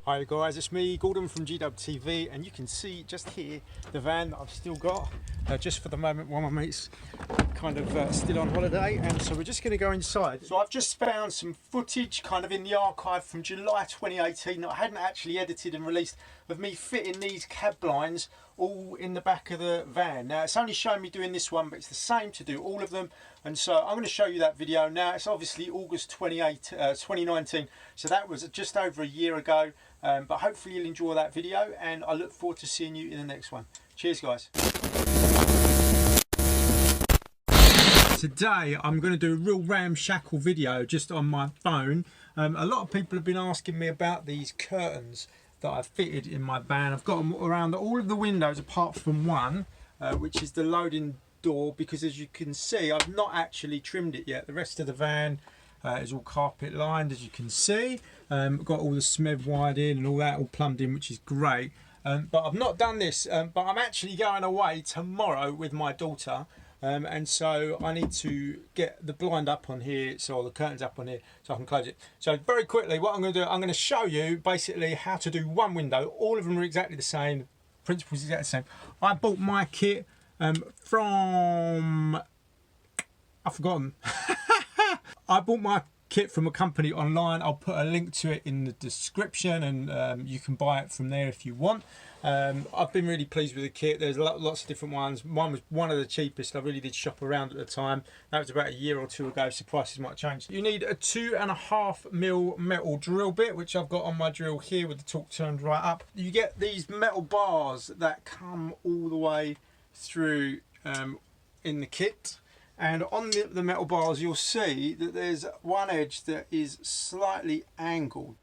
Hi guys, it's me, Gordon from GWTV, and you can see just here the van that I've still got, just for the moment while my mate's kind of still on holiday, and so we're just going to go inside. So I've just found some footage kind of in the archive from July 2018 that I hadn't actually edited and released of me fitting these cab blinds all in the back of the van. Now it's only showing me doing this one, but it's the same to do all of them, and so I'm going to show you that video now. It's obviously August 2019, so that was just over a year ago. But hopefully you'll enjoy that video, and I look forward to seeing you in the next one. Cheers guys. Today I'm going to do a real ramshackle video just on my phone. A lot of people have been asking me about these curtains that I've fitted in my van. I've got them around all of the windows apart from one, which is the loading door, because as you can see I've not actually trimmed it yet. The rest of the van is all carpet lined, as you can see. Got all the SMEV wired in and all that all plumbed in, which is great. But I've not done this, but I'm actually going away tomorrow with my daughter, and so I need to get the blind up on here, so the curtains up on here, so I can close it. So very quickly, what I'm going to do, I'm going to show you basically how to do one window. All of them are exactly the same, principles exactly the same. I bought my kit from, I've forgotten. I bought my kit from a company online. I'll put a link to it in the description, and you can buy it from there if you want. I've been really pleased with the kit. There's lots of different ones. One was one of the cheapest. I really did shop around at the time. That was about a year or two ago, so prices might change. You need a 2.5mm metal drill bit, which I've got on my drill here with the torque turned right up. You get these metal bars that come all the way through in the kit. And on the metal bars, you'll see that there's one edge that is slightly angled.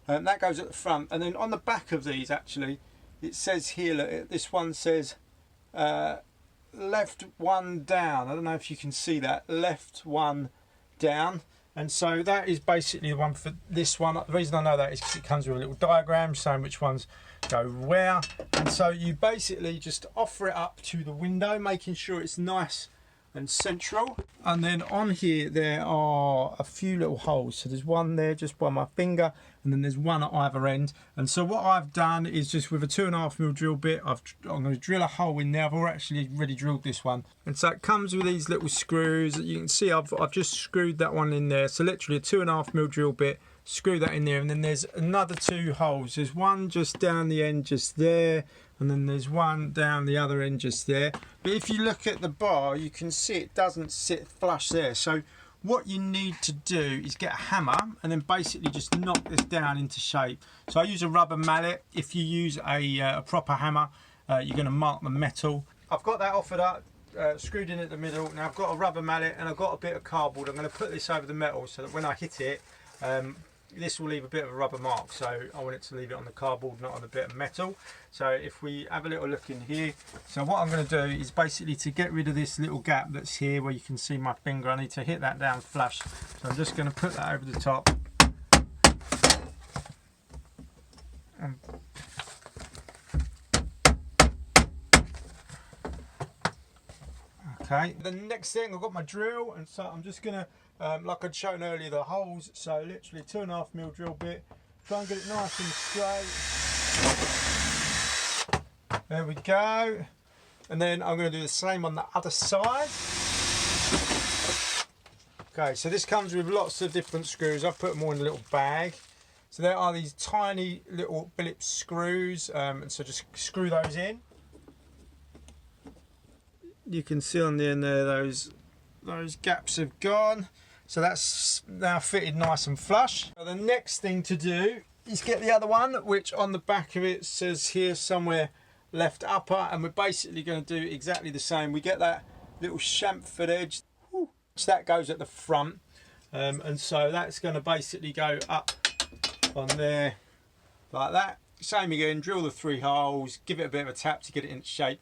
That goes at the front. And then on the back of these, actually, it says here, look, this one says left one down. I don't know if you can see that. Left one down. And so that is basically the one for this one. The reason I know that is because it comes with a little diagram showing which ones go where. And so you basically just offer it up to the window, making sure it's nice and central. And then on here there are a few little holes, so there's one there just by my finger, and then there's one at either end. And so what I've done is just with a 2.5mm drill bit, I'm going to drill a hole in there. I've already drilled this one, and so it comes with these little screws. You can see I've just screwed that one in there, so literally a 2.5mm drill bit, screw that in there. And then there's another two holes. There's one just down the end just there, and then there's one down the other end just there. But if you look at the bar, you can see it doesn't sit flush there. So what you need to do is get a hammer and then basically just knock this down into shape. So I use a rubber mallet. If you use a proper hammer, you're going to mark the metal. I've got that offered up, screwed in at the middle. Now I've got a rubber mallet and I've got a bit of cardboard. I'm going to put this over the metal so that when I hit it, this will leave a bit of a rubber mark, so I want it to leave it on the cardboard, not on a bit of metal. So if we have a little look in here, so what I'm going to do is basically to get rid of this little gap that's here where you can see my finger, I need to hit that down flush. So I'm just going to put that over the top. Okay, the next thing, I've got my drill, and so I'm just going to, like I'd shown earlier, the holes, so literally 2.5mm drill bit, try and get it nice and straight. There we go. And then I'm going to do the same on the other side. Okay, so this comes with lots of different screws. I've put them all in a little bag. So there are these tiny little Phillips screws, and so just screw those in. You can see on the end there, those gaps have gone. So that's now fitted nice and flush. So the next thing to do is get the other one, which on the back of it says here somewhere left upper, and we're basically going to do exactly the same. We get that little chamfered edge, so that goes at the front, and so that's going to basically go up on there like that. Same again, drill the 3 holes, give it a bit of a tap to get it into shape,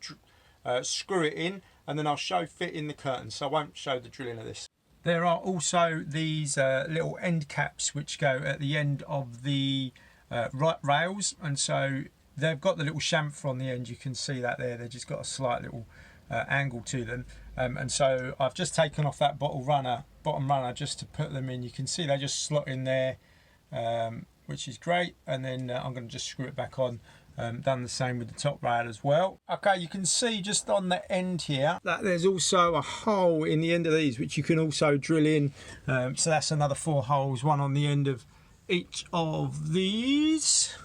screw it in, and then I'll show fitting the curtains, so I won't show the drilling of this. There are also these little end caps which go at the end of the right rails, and so they've got the little chamfer on the end. You can see that there, they've just got a slight little angle to them, and so I've just taken off that bottom runner just to put them in. You can see they just slot in there which is great. And then I'm going to just screw it back on. Done the same with the top rail as well. Okay, you can see just on the end here that there's also a hole in the end of these, which you can also drill in. So that's another 4 holes, one on the end of each of these.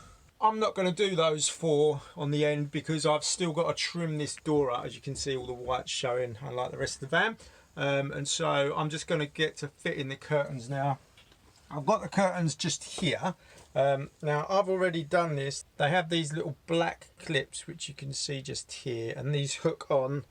I'm not going to do those 4 on the end because I've still got to trim this door out. As you can see, all the white's showing, unlike the rest of the van. And so I'm just going to get to fit in the curtains now. I've got the curtains just here. Now I've already done this. They have these little black clips which you can see just here, and these hook on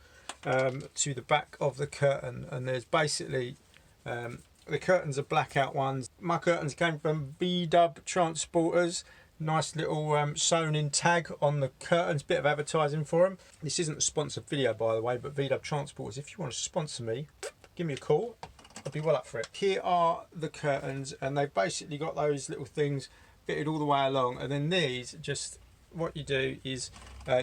to the back of the curtain, and there's basically the curtains are blackout ones. My curtains came from VW Transporters. Nice little sewn in tag on the curtains, bit of advertising for them. This isn't a sponsored video, by the way, but VW Transporters, if you want to sponsor me, give me a call. I'd be well up for it. Here are the curtains, and they've basically got those little things fitted all the way along, and then these, just what you do is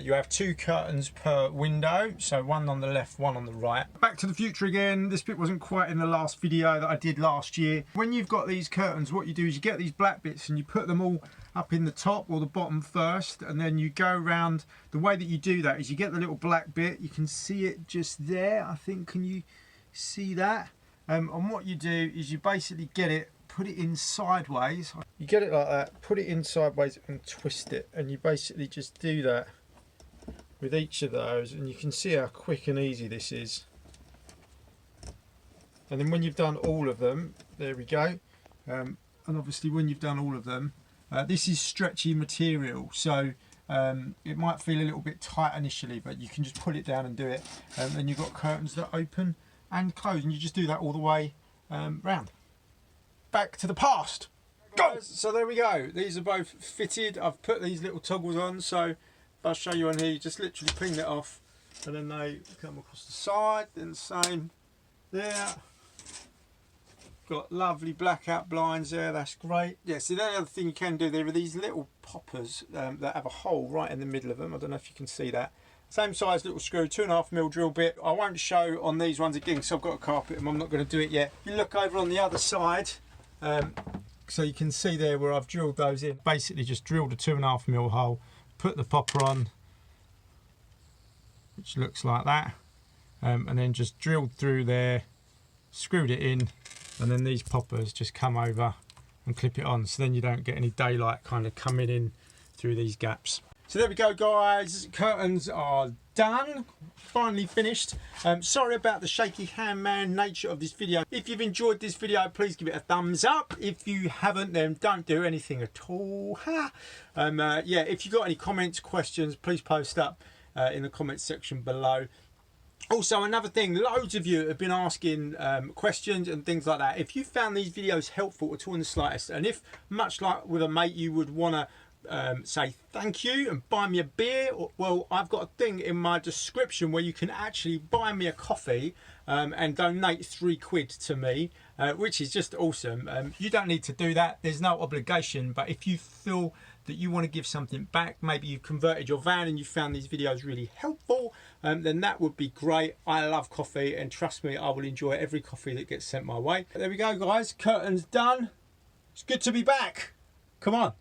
you have 2 curtains per window, so one on the left, one on the right. Back to the Future again. This bit wasn't quite in the last video that I did last year. When you've got these curtains, what you do is you get these black bits and you put them all up in the top or the bottom first, and then you go around. The way that you do that is you get the little black bit, you can see it just there, I think. Can you see that? And what you do is you basically get it, put it in sideways. You get it like that, put it in sideways and twist it, and you basically just do that with each of those, and you can see how quick and easy this is. And then when you've done all of them, there we go. And obviously when you've done all of them, this is stretchy material, so it might feel a little bit tight initially, but you can just pull it down and do it. And then you've got curtains that open and close, and you just do that all the way round. Back to the past. Go! So there we go. These are both fitted. I've put these little toggles on, so if I show you on here, you just literally ping it off, and then they come across the side. Then the same there. Got lovely blackout blinds there, that's great. Yeah, see, the other thing you can do, there are these little poppers that have a hole right in the middle of them. I don't know if you can see that. Same size little screw, 2.5mm drill bit. I won't show on these ones again because I've got a carpet and I'm not going to do it yet. You look over on the other side, so you can see there where I've drilled those in. Basically just drilled a 2.5mm hole, put the popper on, which looks like that, and then just drilled through there, screwed it in, and then these poppers just come over and clip it on, so then you don't get any daylight kind of coming in through these gaps. So there we go, guys, curtains are done, finally finished. Sorry about the shaky hand man nature of this video. If you've enjoyed this video, please give it a thumbs up. If you haven't, then don't do anything at all. Yeah, if you've got any comments, questions, please post up in the comments section below. Also, another thing, loads of you have been asking questions and things like that. If you found these videos helpful at all in the slightest, and if, much like with a mate, you would want to say thank you and buy me a beer, well, I've got a thing in my description where you can actually buy me a coffee and donate £3 to me, which is just awesome. You don't need to do that, there's no obligation, but if you feel that you want to give something back, maybe you've converted your van and you found these videos really helpful, then that would be great. I love coffee, and trust me, I will enjoy every coffee that gets sent my way. There we go, guys, curtains done. It's good to be back. Come on.